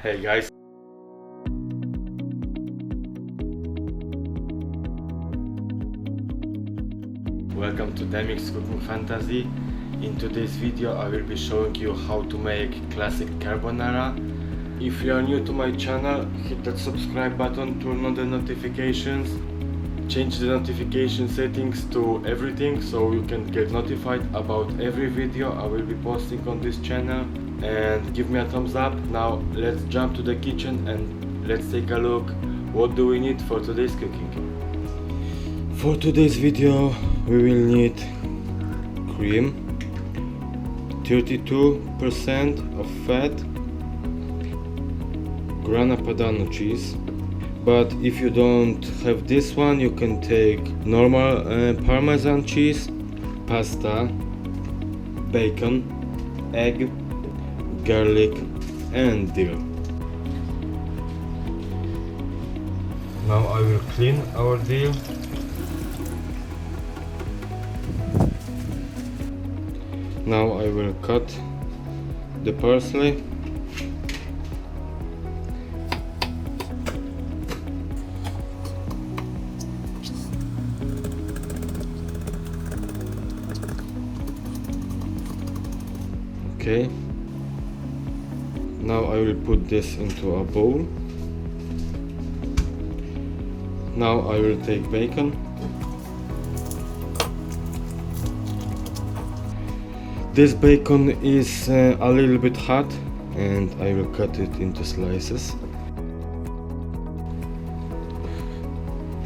Hey guys, welcome to DamiX Cooking Fantasy. In today's video I will be showing you how to make classic carbonara. If you are new to my channel, hit that subscribe button, turn on the notifications, change the notification settings to everything so you can get notified about every video I will be posting on this channel, and give me a thumbs up. Now let's jump to the kitchen and let's take a look what do we need for today's cooking. For today's video we will need cream, 32% of fat, grana padano cheese, but if you don't have this one you can take normal parmesan cheese, pasta, bacon, egg, garlic and dill. Now I will clean our dill. Now I will cut the parsley. Okay. Now I will put this into a bowl. Now I will take bacon. This bacon is a little bit hot and I will cut it into slices.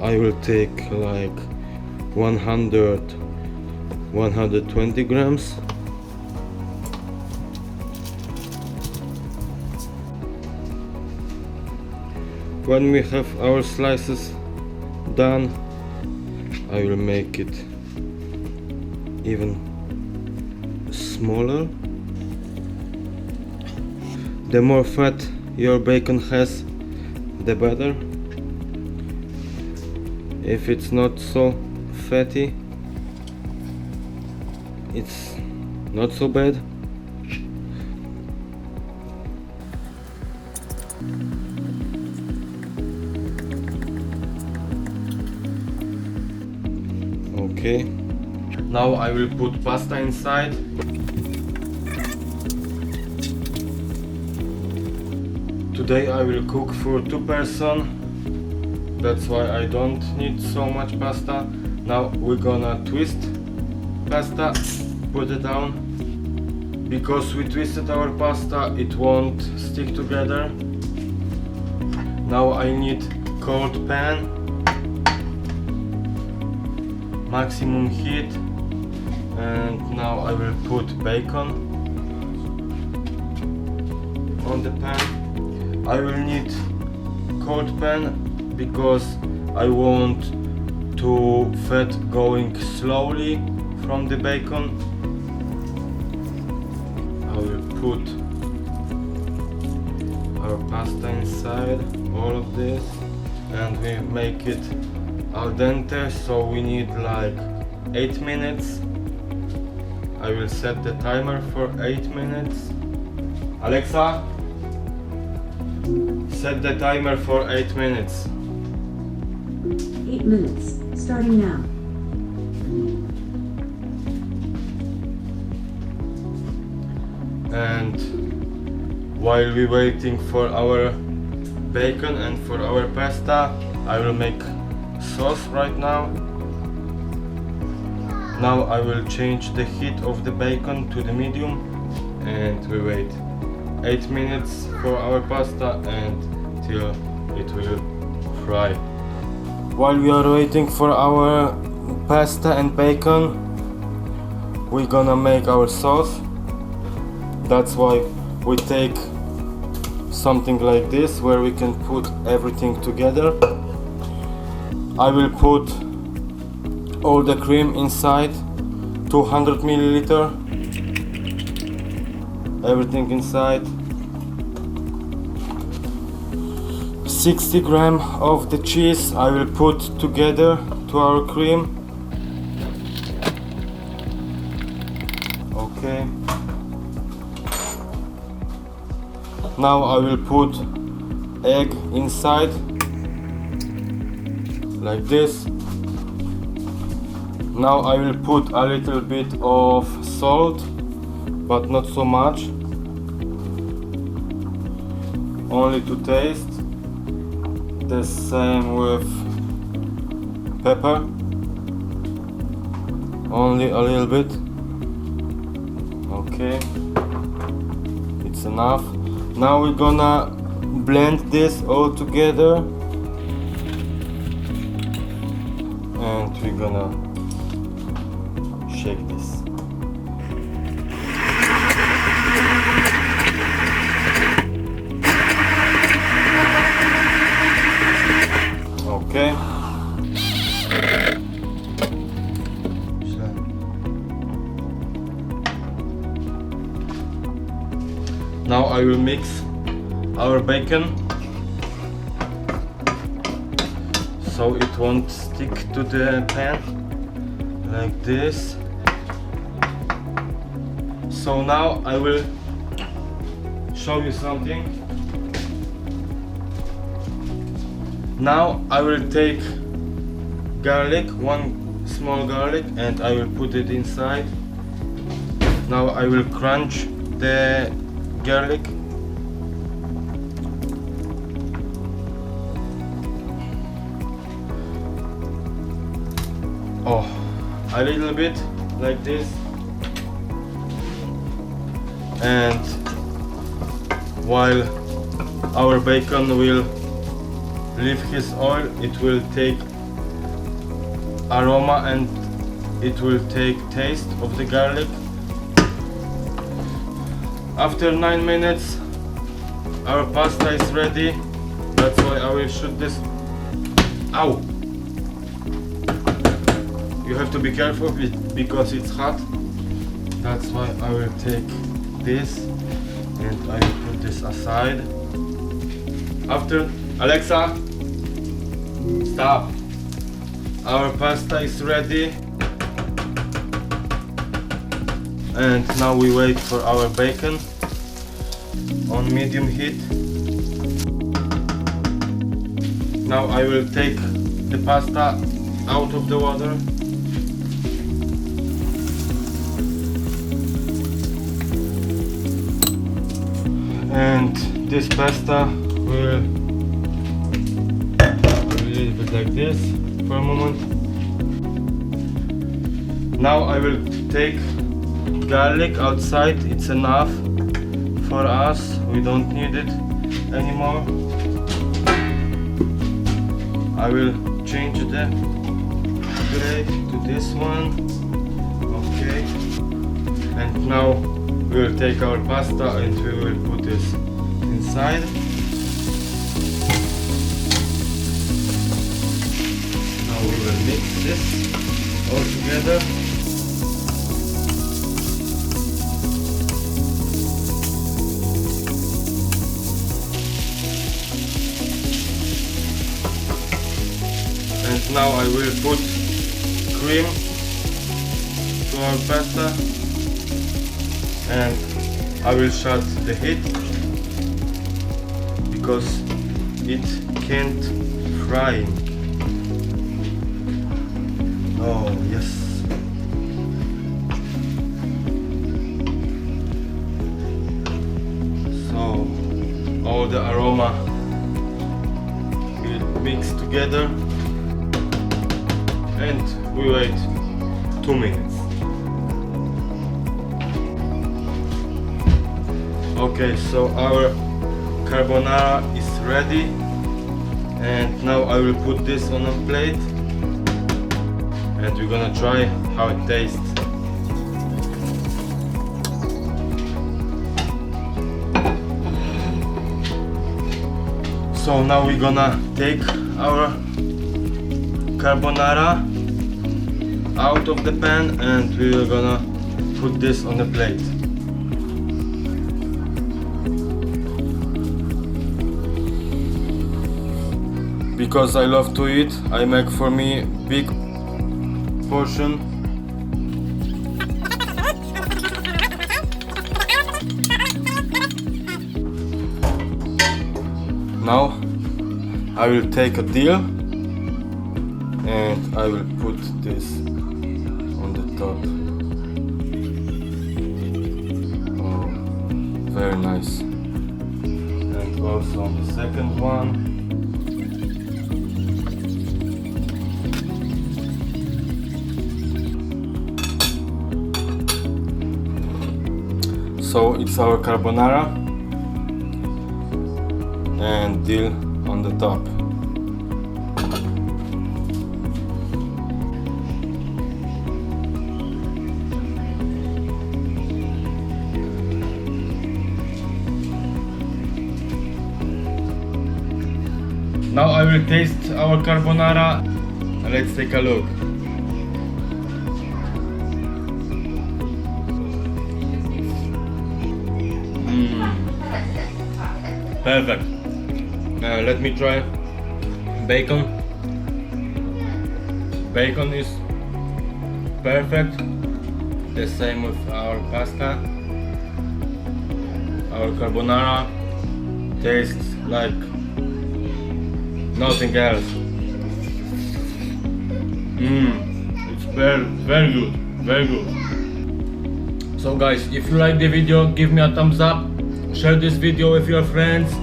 I will take like 120 grams. When we have our slices done, I will make it even smaller. The more fat your bacon has, the better. If it's not so fatty, it's not so bad. Okay, now I will put pasta inside. Today I will cook for 2 persons, that's why I don't need so much pasta. Now we're gonna twist pasta, put it down. Because we twisted our pasta, it won't stick together. Now I need cold pan, maximum heat, and now I will put bacon on the pan. I will need cold pan because I want to fat going slowly from the bacon. I will put our pasta inside, all of this, and we make it al dente, so we need like 8 minutes. I will set the timer for 8 minutes. Alexa, set the timer for 8 minutes. 8 minutes, starting now. And while we waiting for our bacon and for our pasta, I will make sauce right now. Now I will change the heat of the bacon to the medium and we wait 8 minutes for our pasta and till it will fry. While we are waiting for our pasta and bacon, we're gonna make our sauce. That's why we take something like this where we can put everything together. I will put all the cream inside, 200 milliliter, everything inside. 60 grams of the cheese I will put together to our cream. Okay. Now I will put egg inside, like this. Now I will put a little bit of salt, but not so much, only to taste. The same with pepper, only a little bit. Okay, it's enough. Now we're gonna blend this all together, and we're gonna shake this. Okay. Now I will mix our bacon so it won't stick to the pan, like this. So now I will show you something. Now I will take garlic, one small garlic, and I will put it inside. Now I will crunch the garlic. Oh, a little bit like this. And while our bacon will leave his oil, it will take aroma and it will take taste of the garlic. After 9 minutes our pasta is ready. That's why I will shoot this. Ow! You have to be careful because it's hot. That's why I will take this and I will put this aside. After, Alexa, stop. Our pasta is ready. And now we wait for our bacon on medium heat. Now I will take the pasta out of the water. And this pasta will leave it like this for a moment. Now I will take garlic outside. It's enough for us. We don't need it anymore. I will change the plate to this one. Okay. And now we will take our pasta and we will put this inside. Now we will mix this all together. And now I will put cream to our pasta. And I will shut the heat because it can't fry. Oh yes. So all the aroma will mix together and we wait 2 minutes. Okay, so our carbonara is ready, and now I will put this on a plate and we're gonna try how it tastes. So now we're gonna take our carbonara out of the pan and we're gonna put this on the plate. Because I love to eat, I make for me big portion. Now I will take a deal and I will put this on the top. Oh, very nice. And also on the second one. So it's our carbonara and dill on the top. Now I will taste our carbonara. Let's take a look. Perfect. Let me try bacon. Bacon is perfect. The same with our pasta. Our carbonara tastes like nothing else. It's very good, very good. So guys, if you like the video, give me a thumbs up. Share this video with your friends.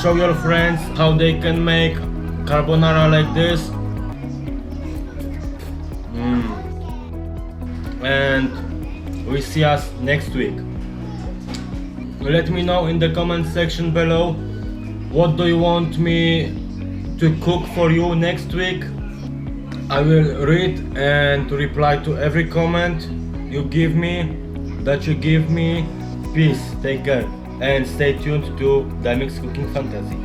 Show your friends how they can make carbonara like this. And we see us next week. Let me know in the comment section below what do you want me to cook for you next week. I will read and reply to every comment you give me. Peace, take care, and stay tuned to DamiX Cooking Fantasy.